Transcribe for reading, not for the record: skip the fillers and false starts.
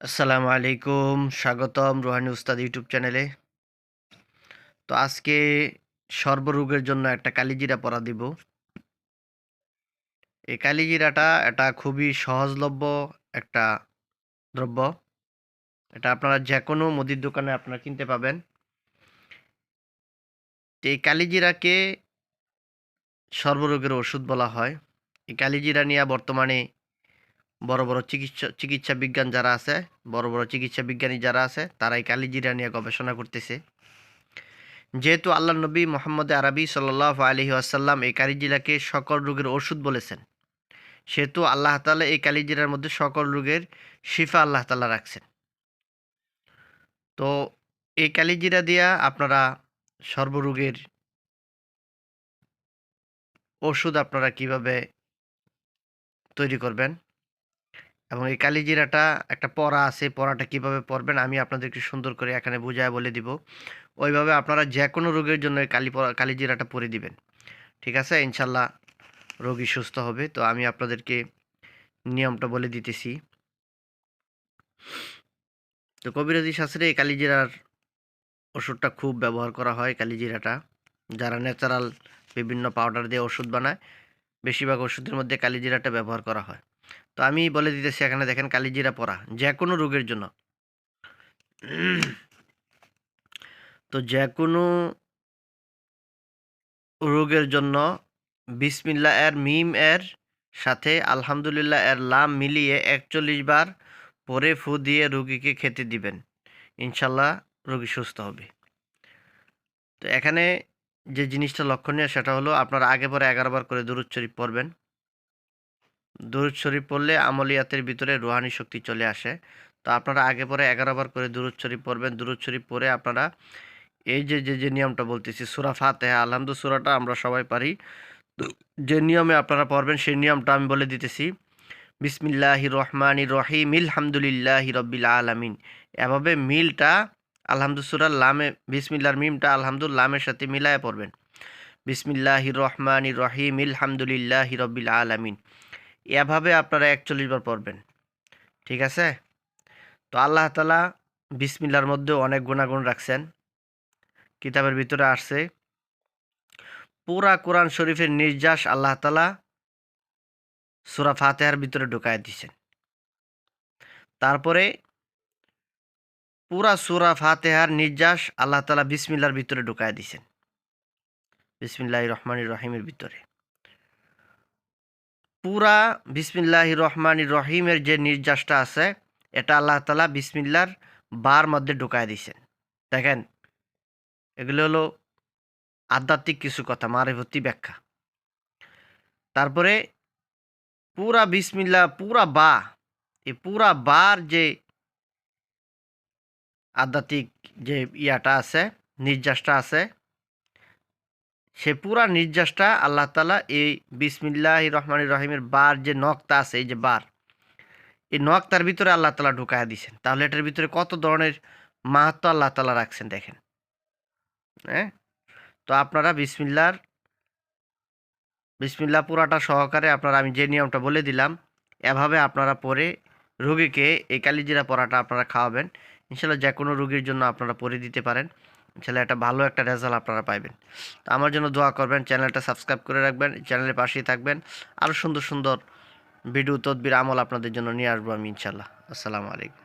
আসসালামু আলাইকুম, স্বাগতম রুহানি উস্তাদ ইউটিউব চ্যানেলে। তো আজকে সর্বরোগের জন্য একটা কালিজিরা পড়া দিব। এই কালিজিরাটা এটা খুবই সহজলভ্য একটা দ্রব্য। এটা আপনারা যে কোনো মুদির দোকানে আপনারা কিনতে পাবেন। তো এই কালিজিরাকে সর্বরোগের ওষুধ বলা হয়। এই কালিজিরা নিয়ে বর্তমানে বড় বড় চিকিৎসা বিজ্ঞান যারা আছে, বড় বড় চিকিৎসা বিজ্ঞানী যারা আছে, তারা এই কালিজিরা নিয়ে গবেষণা করতেছে। যেহেতু আল্লাহ নবী মোহাম্মদ আরবি সাল্লাল্লাহু আলাইহি ওয়াসাল্লাম এই কালিজিরাকে সকল রোগের ওষুধ বলেছেন, সেহেতু আল্লাহ তাআলা এই কালিজিরার মধ্যে সকল রোগের শিফা আল্লাহ তাআলা রাখছেন। তো এই কালিজিরা দিয়া আপনারা সর্বরোগের ওষুধ আপনারা কিভাবে তৈরি করবেন এবং এই কালিজিরাটা একটা পড়া আছে, পড়াটা কিভাবে পড়বেন আমি আপনাদেরকে সুন্দর করে এখানে বুঝায় বলে দিব। ওইভাবে আপনারা যে কোনো রোগের জন্য এই কালিজিরাটা পড়ে দিবেন। ঠিক আছে, ইনশাল্লাহ রোগী সুস্থ হবে। তো আমি আপনাদেরকে নিয়মটা বলে দিতেছি। তো কবিরাজি শাস্ত্রে এই কালিজিরার ওষুধটা খুব ব্যবহার করা হয়। কালিজিরাটা যারা ন্যাচারাল বিভিন্ন পাউডার দিয়ে ওষুধ বানায়, বেশিরভাগ ওষুধের মধ্যে কালিজিরাটা ব্যবহার করা হয়। তো আমি বলে দিতেছি, এখানে দেখেন কালিজিরা পড়া যে কোনো রোগের জন্য। তো যে কোনো রোগের জন্য বিসমিল্লাহ এর মিম এর সাথে আলহামদুলিল্লাহ এর লাম মিলিয়ে ৪১ বার পরে ফু দিয়ে রোগীকে খেতে দিবেন। ইনশাল্লাহ রোগী সুস্থ হবে। তো এখানে যে জিনিসটা লক্ষণীয় সেটা হলো আপনারা আগে পরে ১১ বার করে দুরূদ শরীফ পড়বেন। দুরূদ শরীফ পড়লে আমলিয়াতের ভিতরে রুহানি শক্তি চলে আসে। তো আপনারা আগে পরে ১১ বার করে দুরূদ শরীফ পড়বেন। দুরূদ শরীফ পড়ে আপনারা এই যে নিয়মটা বলতেছি, সূরা ফাতিহা, আলহামদু সূরাটা আমরা সবাই পারি। তো যে নিয়মে আপনারা পড়বেন সেই নিয়মটা আমি বলে দিতেছি। বিসমিল্লাহির রহমানির রহিম আলহামদুলিল্লাহি রব্বিল আলামিন। এভাবে মিলটা আলহামদু সূরার লামে বিসমিল্লাহর মিমটা আলহামদুল লামের সাথে মিলায়ে পড়বেন। বিসমিল্লাহির রহমানির রহিম আলহামদুলিল্লাহি রব্বিল আলামিন। এভাবে আপনারা ৪১ বার পড়বেন। ঠিক আছে? তো আল্লাহ তাআলা বিসমিল্লাহর মধ্যে অনেক গুণাগুণ রাখছেন। কিতাবের ভিতরে আসছে, পুরা কোরআন শরীফের নির্যাস আল্লাহ তাআলা সূরা ফাতিহার ভিতরে ঢুকায় দিছেন। তারপরে পুরা সূরা ফাতিহার নির্যাস আল্লাহ তাআলা বিসমিল্লাহর ভিতরে ঢুকায় দিছেন। বিসমিল্লাহির রহমানির রহিমের ভিতরে। পুরা বিসমিল্লাহির রহমানির রহিমের যে নির্যাসটা আছে, এটা আল্লাহ তাআলা বিসমিল্লাহর বার মধ্যে ঢুকায় দিছেন। দেখেন, এগুলো হলো আধ্যাত্মিক কিছু কথা, মারিফতি ব্যাখ্যা। তারপরে পুরা বিসমিল্লাহ, পুরা বা, এই পুরা বার যে আধ্যাত্মিক যে ইয়াটা আছে, নির্যাসটা আছে, সে পুরা নির্যাসটা আল্লাহ তাআলা এই বিসমিল্লাহির রহমানির রহিমের বার যে নক্তা আছে, এই যে বার, এই নক্তার ভিতরে আল্লাহ তাআলা ঢুকায়া দিছেন। তাহলে এটার ভিতরে কত ধরনের মাহাত্ম্য আল্লাহ তাআলা রাখছেন দেখেন। হ্যাঁ? তো আপনারা বিসমিল্লাহ পুরাটা সহকারে আপনারা আমি যে নিয়মটা বলে দিলাম, এভাবে আপনারা পড়ে রোগীকে এই কালিজিরা পড়াটা আপনারা খাওয়াবেন। ইনশাআল্লাহ যে কোনো রোগীর জন্য আপনারা পড়ে দিতে পারেন। ইনশাআল্লাহ একটা ভালো একটা রেজাল্ট আপনারা পাইবেন। তো আমার জন্য দোয়া করবেন, চ্যানেলটা সাবস্ক্রাইব করে রাখবেন, চ্যানেলের পাশেই থাকবেন। আরও সুন্দর সুন্দর ভিডিও তদবির আমল আপনাদের জন্য নিয়ে আসবো আমি ইনশাআল্লাহ। আসসালামু আলাইকুম।